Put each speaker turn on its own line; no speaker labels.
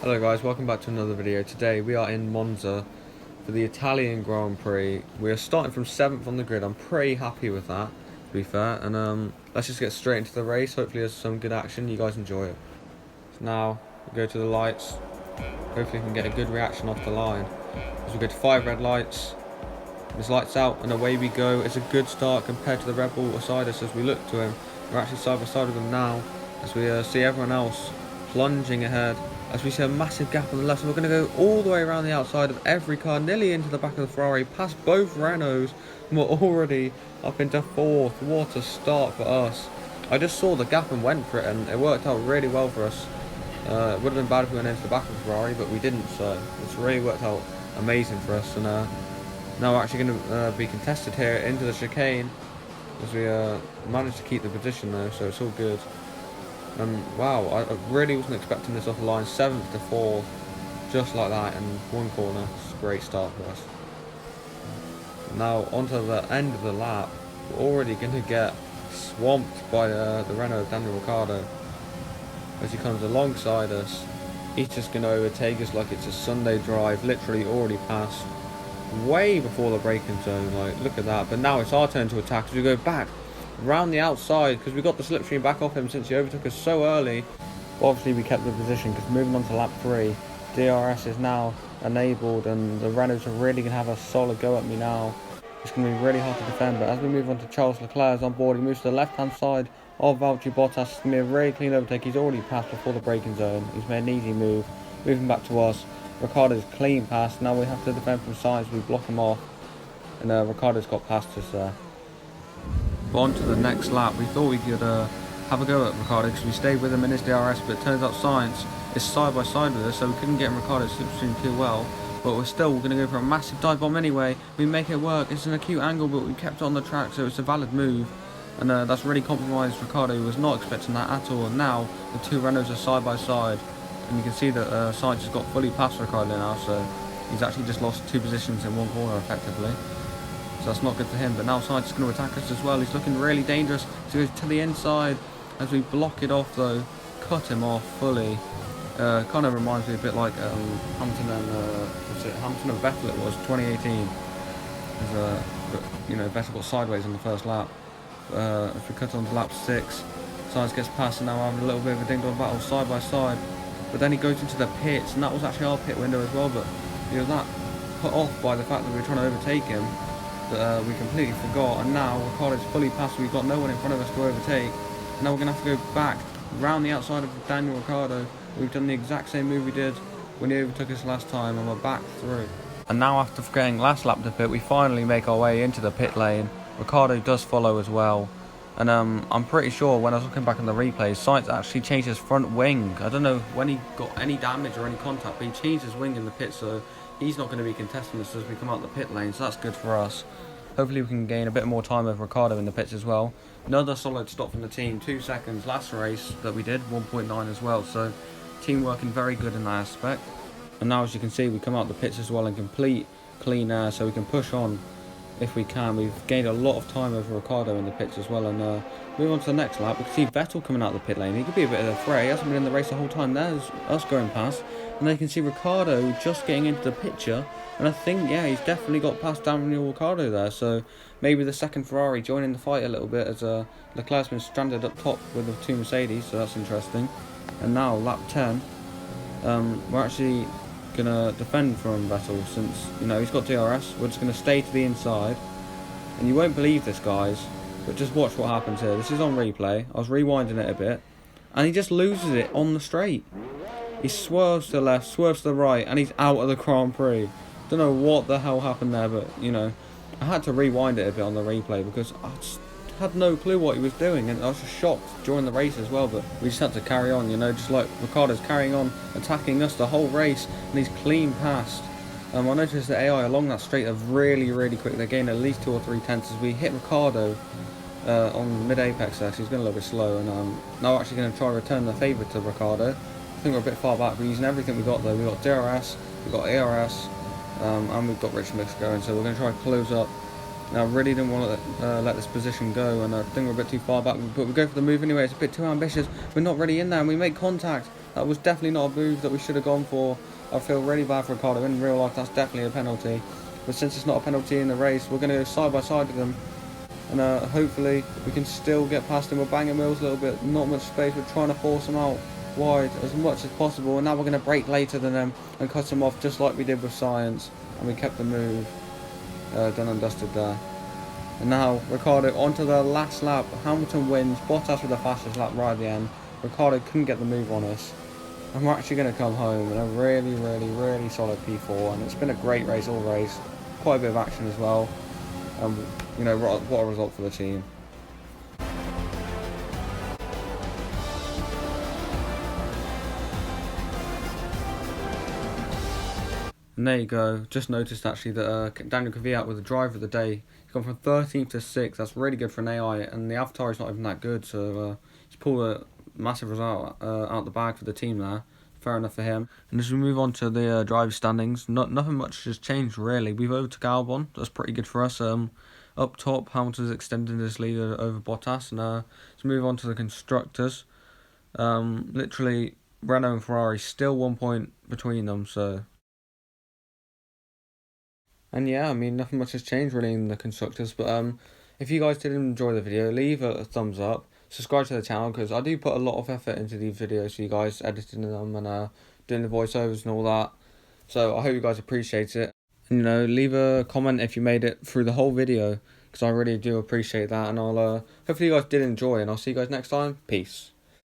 Hello guys, welcome back to another video. Today we are in Monza for the Italian Grand Prix. We are starting from 7th on the grid. I'm pretty happy with that, to be fair. And let's just get straight into the race. Hopefully there's some good action. You guys enjoy it. So now we go to the lights. Hopefully we can get a good reaction off the line. As we go to 5 red lights. There's lights out and away we go. It's a good start compared to the Red Bull beside us as we look to him. We're actually side by side with him now as we see everyone else plunging ahead. As we see a massive gap on the left, so we're going to go all the way around the outside of every car, nearly into the back of the Ferrari, past both Renaults, and we're already up into 4th. What a start for us. I just saw the gap and went for it, and it worked out really well for us. It would have been bad if we went into the back of the Ferrari, but we didn't, so it's really worked out amazing for us. And now we're actually going to be contested here into the chicane, as we managed to keep the position though, so it's all good. Wow, I really wasn't expecting this off the line. 7th to 4th, just like that in one corner. It's a great start for us. Now onto the end of the lap. We're already going to get swamped by the Renault Daniel Ricciardo as he comes alongside us. He's just going to overtake us like it's a Sunday drive. Literally already passed way before the braking zone. Like, look at that. But now it's our turn to attack as we go back round the outside because we got the slipstream back off him since he overtook us so early. But obviously we kept the position because moving on to lap 3, DRS is now enabled and the Renaults are really going to have a solid go at me now. It's going to be really hard to defend, but as we move on to Charles Leclerc on board, he moves to the left hand side of Valtteri Bottas. It's going to be a very clean overtake. He's already passed before the braking zone. He's made an easy move. Moving back to us, Ricciardo's clean pass. Now we have to defend from sides. We block him off and Ricciardo's got past us there. On to the next lap. We thought we could have a go at Ricciardo because we stayed with him in his DRS, but it turns out Sainz is side by side with us, so we couldn't get Ricciardo's slipstream too well. But we're going to go for a massive dive bomb anyway. We make it work. It's an acute angle, but we kept it on the track, so it's a valid move. And that's really compromised Ricciardo, who was not expecting that at all. And now the two Renaults are side by side, and you can see that Sainz has got fully past Ricciardo now, so he's actually just lost 2 positions in one corner effectively. So that's not good for him, but now Sainz is going to attack us as well. He's looking really dangerous. So he goes to the inside as we block it off though, cut him off fully. Kind of reminds me a bit like Hamilton and Vettel it was 2018. As, you know, Vettel got sideways on the first lap. If we cut on to lap 6, Sainz gets past and now we're having a little bit of a ding-dong battle side by side. But then he goes into the pits, and that was actually our pit window as well. But you know, that put off by the fact that we were trying to overtake him. That we completely forgot, and now Ricciardo's fully passed. We've got no one in front of us to overtake. Now we're going to have to go back round the outside of Daniel Ricciardo. We've done the exact same move we did when he overtook us last time, and we're back through. And now after getting last lap to pit, we finally make our way into the pit lane. Ricciardo does follow as well, and I'm pretty sure when I was looking back on the replays, Sainz actually changed his front wing. I don't know when he got any damage or any contact, but he changed his wing in the pit, so he's not going to be contesting us as we come out the pit lane, so that's good for us. Hopefully we can gain a bit more time with Ricciardo in the pits as well. Another solid stop from the team, 2 seconds. Last race that we did, 1.9 as well, so team working very good in that aspect. And now as you can see, we come out the pits as well in complete clean air, so we can push on if we can. We've gained a lot of time over Ricciardo in the pits as well, and move on to the next lap. We can see Vettel coming out the pit lane. He could be a bit of a threat. He hasn't been in the race the whole time. There's us going past, and then you can see Ricciardo just getting into the picture, and I think, yeah, he's definitely got past Daniel Ricciardo there, so maybe the second Ferrari joining the fight a little bit as Leclerc's been stranded up top with the 2 Mercedes, so that's interesting. And now lap 10, we're actually going to defend from Vettel since, you know, he's got DRS. We're just going to stay to the inside, and you won't believe this, guys, but just watch what happens here. This is on replay. I was rewinding it a bit, and he just loses it on the straight. He swerves to the left, swerves to the right, and he's out of the Grand Prix. Don't know what the hell happened there, but, you know, I had to rewind it a bit on the replay because I just had no clue what he was doing, and I was just shocked during the race as well. But we just had to carry on, you know, just like Ricciardo's carrying on, attacking us the whole race, and he's clean past. I noticed the AI along that straight are really, really quick. They gain at least 2 or 3 tenths as we hit Ricciardo on mid-apex there, so he's been a little bit slow. And now we're actually going to try to return the favour to Ricciardo. I think we're a bit far back. We're using everything we got though. We've got DRS, we've got ARS, and we've got rich mix going, so we're going to try to close up. Now I really didn't want to let this position go, and I think we're a bit too far back, but we go for the move anyway. It's a bit too ambitious. We're not really in there, and we make contact That was definitely not a move that we should have gone for. I feel really bad for Ricardo. In real life, that's definitely a penalty. But since it's not a penalty in the race, we're going to go side by side with them. And hopefully we can still get past him. We're banging wheels a little bit, not much space. We're trying to force them out wide as much as possible. And now we're going to brake later than them and cut them off just like we did with Science. And we kept the move done and dusted there. And now Ricardo onto the last lap. Hamilton wins. Bottas with the fastest lap right at the end. Ricardo couldn't get the move on us. And we're actually going to come home in a really solid P4. And it's been a great race all race. Quite a bit of action as well. You know, what a result for the team. And there you go. Just noticed actually that Daniel Kvyat was the driver of the day. He's gone from 13th to 6th. That's really good for an AI. And the avatar is not even that good. So he's pulled a massive result out the bag for the team there. Fair enough for him. And as we move on to the driver standings, nothing much has changed really. We've overtook Albon. That's pretty good for us. Up top, Hamilton's extending his lead over Bottas. And let's move on to the constructors. Literally, Renault and Ferrari still 1 point between them. So. And yeah, I mean, nothing much has changed really in the constructors. But if you guys did enjoy the video, leave a thumbs up. Subscribe to the channel because I do put a lot of effort into these videos for you guys, editing them and doing the voiceovers and all that. So I hope you guys appreciate it. And, you know, leave a comment if you made it through the whole video because I really do appreciate that. And I'll hopefully you guys did enjoy and I'll see you guys next time. Peace.